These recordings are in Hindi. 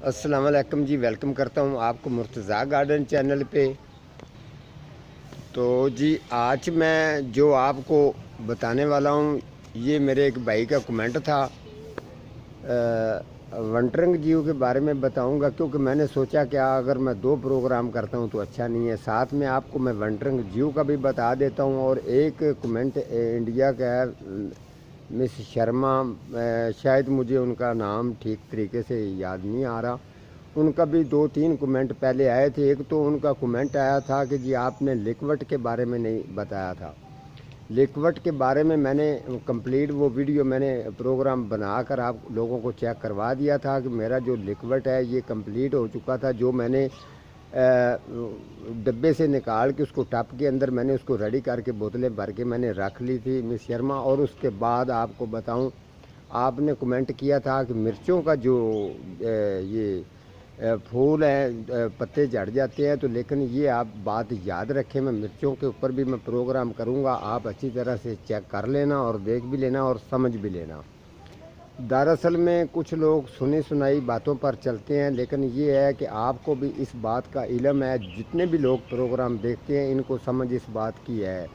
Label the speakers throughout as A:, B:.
A: अस्सलाम वालेकुम जी, वेलकम करता हूँ आपको मुर्तज़ा गार्डन चैनल पे। तो जी आज मैं जो आपको बताने वाला हूँ, ये मेरे एक भाई का कमेंट था। वंटरिंग जीव के बारे में बताऊंगा, क्योंकि मैंने सोचा क्या अगर मैं दो प्रोग्राम करता हूँ तो अच्छा नहीं है। साथ में आपको मैं वंटरिंग जीव का भी बता देता हूँ। और एक कमेंट इंडिया का है, मिस शर्मा, शायद मुझे उनका नाम ठीक तरीके से याद नहीं आ रहा। उनका भी 2-3 कमेंट पहले आए थे। एक तो उनका कमेंट आया था कि जी आपने लिक्विड के बारे में नहीं बताया था। लिक्विड के बारे में मैंने कंप्लीट वो वीडियो मैंने प्रोग्राम बनाकर आप लोगों को चेक करवा दिया था कि मेरा जो लिक्विड है ये कंप्लीट हो चुका था। जो मैंने डब्बे से निकाल के उसको टप के अंदर मैंने उसको रेडी करके बोतलें भर के मैंने रख ली थी मिस शर्मा। और उसके बाद आपको बताऊं, आपने कमेंट किया था कि मिर्चों का जो ये फूल हैं, पत्ते झड़ जाते हैं। तो लेकिन ये आप बात याद रखें, मैं मिर्चों के ऊपर भी मैं प्रोग्राम करूँगा, आप अच्छी तरह से चेक कर लेना और देख भी लेना और समझ भी लेना। दरअसल में कुछ लोग सुनी सुनाई बातों पर चलते हैं, लेकिन ये है कि आपको भी इस बात का इल्म है। जितने भी लोग प्रोग्राम देखते हैं इनको समझ इस बात की है,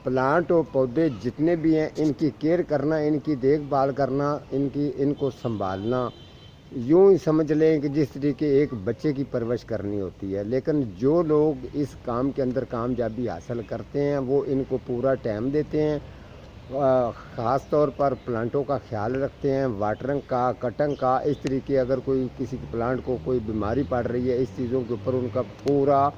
A: प्लांट और पौधे जितने भी हैं इनकी केयर करना, इनकी देखभाल करना, इनको संभालना, यूँ ही समझ लें कि जिस तरीके एक बच्चे की परवरिश करनी होती है। लेकिन जो लोग इस काम के अंदर कामयाबी हासिल करते हैं वो इनको पूरा टाइम देते हैं, ख़ास तौर पर प्लांटों का ख्याल रखते हैं, वाटरिंग का, कटिंग का। इस तरीके अगर कोई किसी प्लांट को कोई बीमारी पड़ रही है, इस चीज़ों के ऊपर उनका पूरा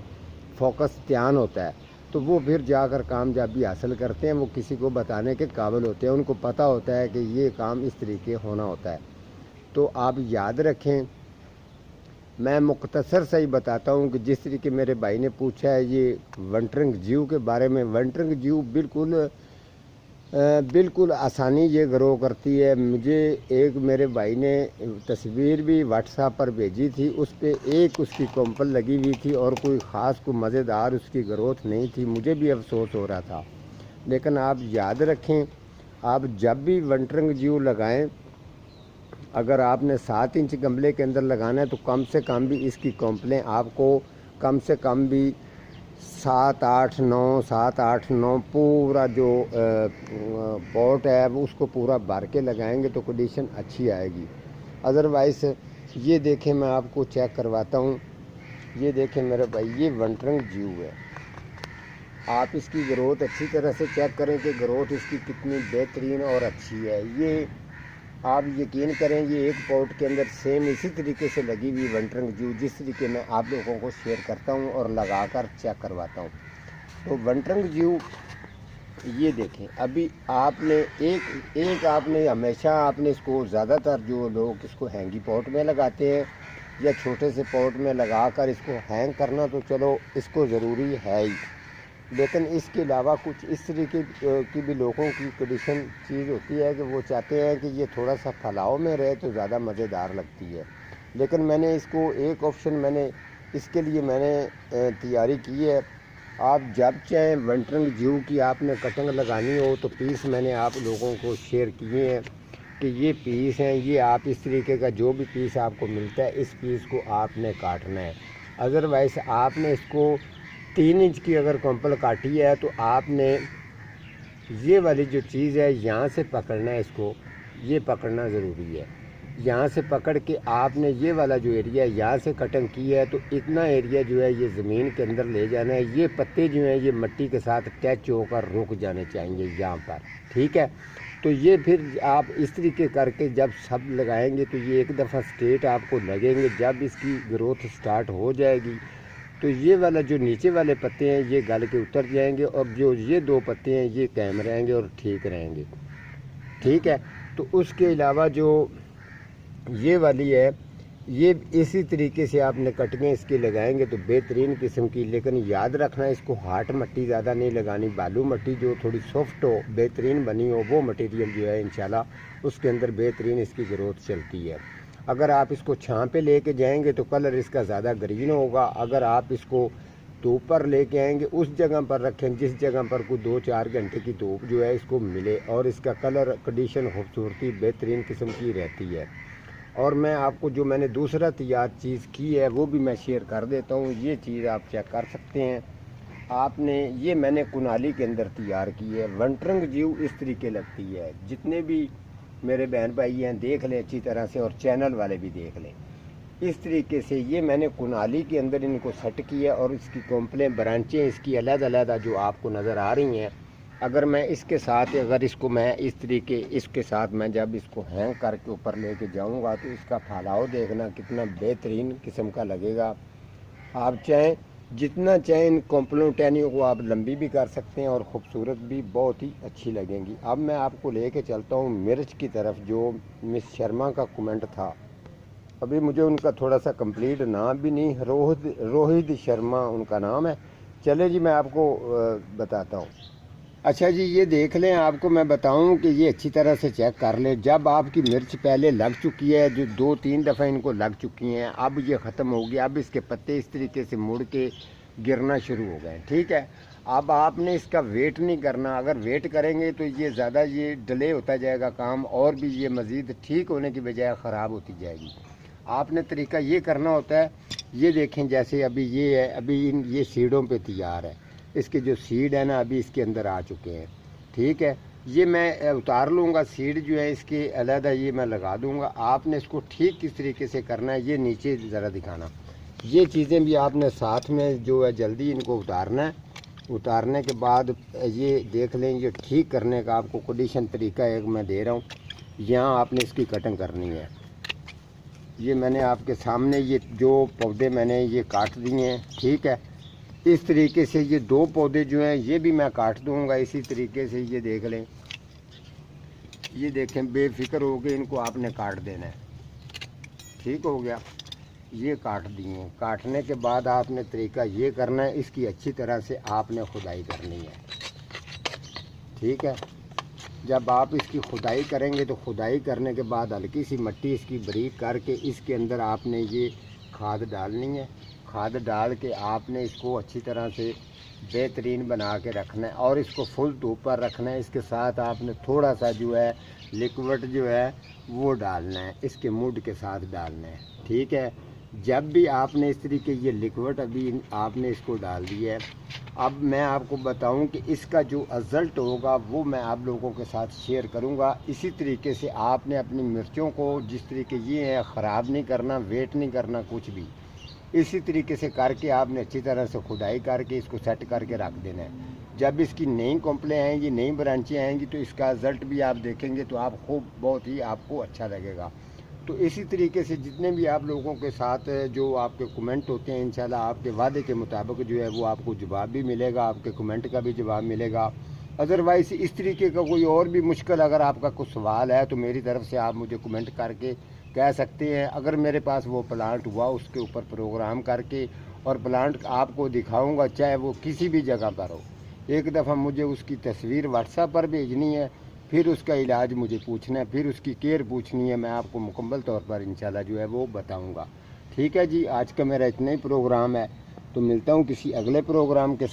A: फोकस ध्यान होता है, तो वो फिर जाकर कामयाबी हासिल करते हैं। वो किसी को बताने के काबिल होते हैं, उनको पता होता है कि ये काम इस तरीके होना होता है। तो आप याद रखें, मैं मुख्तसर से ही बताता हूँ कि जिस तरीके मेरे भाई ने पूछा है ये वंटरिंग जीव के बारे में। वंटरिंग जीव बिल्कुल आसानी ये ग्रो करती है। मुझे एक मेरे भाई ने तस्वीर भी व्हाट्सएप पर भेजी थी, उस पर एक उसकी कॉम्पल लगी हुई थी और कोई ख़ास कोई मज़ेदार उसकी ग्रोथ नहीं थी। मुझे भी अफसोस हो रहा था। लेकिन आप याद रखें, आप जब भी वंटरिंग जीव लगाएं, अगर आपने 7 इंच गमले के अंदर लगाना है तो कम से कम भी इसकी कॉम्पलें आपको कम से कम भी 7-8-9 पूरा जो पॉट है वो उसको पूरा भर के लगाएंगे तो कंडीशन अच्छी आएगी। अदरवाइज़ ये देखें, मैं आपको चेक करवाता हूँ। ये देखें मेरे भाई, ये वंटरिंग जीव है। आप इसकी ग्रोथ अच्छी तरह से चेक करें कि ग्रोथ इसकी कितनी बेहतरीन और अच्छी है। ये आप यकीन करें, ये एक पॉट के अंदर सेम इसी तरीके से लगी हुई वंटरिंग जीव जिस तरीके मैं आप लोगों को शेयर करता हूँ और लगाकर चेक करवाता हूँ। तो वंटरिंग जीव ये देखें, अभी आपने एक आपने हमेशा आपने इसको ज़्यादातर जो लोग इसको हैंगी पॉट में लगाते हैं या छोटे से पॉट में लगाकर इसको हैंग करना, तो चलो इसको ज़रूरी है ही। लेकिन इसके अलावा कुछ इस तरीके की भी लोगों की कंडीशन चीज़ होती है कि वो चाहते हैं कि ये थोड़ा सा फैलाव में रहे तो ज़्यादा मज़ेदार लगती है। लेकिन मैंने इसको एक ऑप्शन मैंने इसके लिए मैंने तैयारी की है। आप जब चाहें वंटरिंग जीव की आपने कटिंग लगानी हो तो पीस मैंने आप लोगों को शेयर किए हैं कि ये पीस हैं। ये आप इस तरीके का जो भी पीस आपको मिलता है इस पीस को आपने काटना है। अदरवाइज़ आपने इसको 3 इंच की अगर कॉम्पल काटी है तो आपने ये वाली जो चीज़ है यहाँ से पकड़ना है, इसको ये पकड़ना ज़रूरी है। यहाँ से पकड़ के आपने ये वाला जो एरिया है यहाँ से कटिंग की है तो इतना एरिया जो है ये ज़मीन के अंदर ले जाना है। ये पत्ते जो हैं ये मिट्टी के साथ टच होकर रुक जाने चाहिए यहाँ पर, ठीक है। तो ये फिर आप इस तरीके करके जब सब लगाएंगे तो ये एक दफ़ा स्ट्रेट आपको लगेंगे। जब इसकी ग्रोथ स्टार्ट हो जाएगी तो ये वाला जो नीचे वाले पत्ते हैं ये गल के उतर जाएंगे और जो ये 2 पत्ते हैं ये कायम रहेंगे और ठीक रहेंगे, ठीक है। तो उसके अलावा जो ये वाली है ये इसी तरीके से आपने कटिंगें इसकी लगाएंगे तो बेहतरीन किस्म की। लेकिन याद रखना, इसको हार्ड मिट्टी ज़्यादा नहीं लगानी, बालू मिट्टी जो थोड़ी सॉफ्ट हो, बेहतरीन बनी हो, वो मटेरियल जो है इंशाल्लाह उसके अंदर बेहतरीन इसकी ग्रोथ चलती है। अगर आप इसको छाँव पे लेके जाएंगे तो कलर इसका ज़्यादा ग्रीन होगा। अगर आप इसको धूप पर लेके आएंगे, उस जगह पर रखें जिस जगह पर कोई 2-4 घंटे की धूप जो है इसको मिले और इसका कलर कंडीशन खूबसूरती बेहतरीन किस्म की रहती है। और मैं आपको जो मैंने दूसरा तैयार चीज़ की है वो भी मैं शेयर कर देता हूँ। ये चीज़ आप चेक कर सकते हैं। आपने ये मैंने कुनाली के अंदर तैयार की है। वंटरंग जीव इस तरीके लगती है। जितने भी मेरे बहन भाई हैं देख लें अच्छी तरह से, और चैनल वाले भी देख लें। इस तरीके से ये मैंने कुनाली के अंदर इनको सेट किया, और इसकी कॉम्प्लेन ब्रांचें इसकी अलग-अलग जो आपको नज़र आ रही हैं। अगर मैं इसके साथ, अगर इसको मैं इस तरीके इसके साथ मैं जब इसको हैंग करके ऊपर लेके जाऊंगा तो इसका फैलाव देखना कितना बेहतरीन किस्म का लगेगा। आप चाहें जितना चाहें इन कॉम्प्लेंटेनियों को आप लंबी भी कर सकते हैं और ख़ूबसूरत भी बहुत ही अच्छी लगेंगी। अब मैं आपको लेके चलता हूँ मिर्च की तरफ। जो मिस शर्मा का कमेंट था, अभी मुझे उनका थोड़ा सा कंप्लीट नाम भी नहीं, रोहित शर्मा उनका नाम है। चले जी मैं आपको बताता हूँ। अच्छा जी, ये देख लें, आपको मैं बताऊं कि ये अच्छी तरह से चेक कर लें। जब आपकी मिर्च पहले लग चुकी है, जो 2-3 दफ़ा इनको लग चुकी हैं, अब ये ख़त्म हो गया। अब इसके पत्ते इस तरीके से मुड़ के गिरना शुरू हो गए। ठीक है, अब आपने इसका वेट नहीं करना। अगर वेट करेंगे तो ये ज़्यादा ये डिले होता जाएगा काम, और भी ये मज़ीद ठीक होने की बजाय ख़राब होती जाएगी। आपने तरीका ये करना होता है, ये देखें जैसे अभी ये है, अभी ये सीडों पे तैयार है। इसके जो सीड है ना अभी इसके अंदर आ चुके हैं। ठीक है, ये मैं उतार लूँगा सीड जो है इसके अलग, ये मैं लगा दूँगा। आपने इसको ठीक किस तरीके से करना है ये नीचे ज़रा दिखाना। ये चीज़ें भी आपने साथ में जो है जल्दी इनको उतारना है। उतारने के बाद ये देख लें, ये ठीक करने का आपको कंडीशन तरीका एक मैं दे रहा हूँ। यहाँ आपने इसकी कटिंग करनी है। ये मैंने आपके सामने ये जो पौधे मैंने ये काट दिए हैं। ठीक है, इस तरीके से ये 2 पौधे जो हैं ये भी मैं काट दूंगा इसी तरीके से। ये देख लें, ये देखें, बेफिक्र हो के इनको आपने काट देना है। ठीक हो गया, ये काट दिए। काटने के बाद आपने तरीका ये करना है, इसकी अच्छी तरह से आपने खुदाई करनी है। ठीक है, जब आप इसकी खुदाई करेंगे तो खुदाई करने के बाद हल्की सी मिट्टी इसकी बारीक करके इसके अंदर आपने ये खाद डालनी है। खाद डाल के आपने इसको अच्छी तरह से बेहतरीन बना के रखना है, और इसको फुल धूप पर रखना है। इसके साथ आपने थोड़ा सा जो है लिक्विड जो है वो डालना है, इसके मूड के साथ डालना है। ठीक है, जब भी आपने इस तरीके ये लिक्विड अभी आपने इसको डाल दिया है, अब मैं आपको बताऊं कि इसका जो रिज़ल्ट होगा वो मैं आप लोगों के साथ शेयर करूंगा। इसी तरीके से आपने अपनी मिर्चों को जिस तरीके ये है ख़राब नहीं करना, वेट नहीं करना कुछ भी। इसी तरीके से करके आपने अच्छी तरह से खुदाई करके इसको सेट करके रख देना है। जब इसकी नई कॉम्प्लें आएंगी, नई ब्रांचें आएंगी तो इसका रिज़ल्ट भी आप देखेंगे तो आप खूब बहुत ही आपको अच्छा लगेगा। तो इसी तरीके से जितने भी आप लोगों के साथ जो आपके कमेंट होते हैं, इंशाल्लाह आपके वादे के मुताबिक जो है वो आपको जवाब भी मिलेगा, आपके कमेंट का भी जवाब मिलेगा। अदरवाइज़ इस तरीके का कोई और भी मुश्किल अगर आपका कुछ सवाल है तो मेरी तरफ से आप मुझे कमेंट करके कह सकते हैं। अगर मेरे पास वो प्लांट हुआ उसके ऊपर प्रोग्राम करके और प्लांट आपको दिखाऊंगा, चाहे वो किसी भी जगह पर हो। एक दफ़ा मुझे उसकी तस्वीर व्हाट्सएप पर भेजनी है, फिर उसका इलाज मुझे पूछना है, फिर उसकी केयर पूछनी है। मैं आपको मुकम्मल तौर पर इंशाल्लाह जो है वो बताऊंगा। ठीक है जी, आज का मेरा इतना ही प्रोग्राम है, तो मिलता हूँ किसी अगले प्रोग्राम के साथ।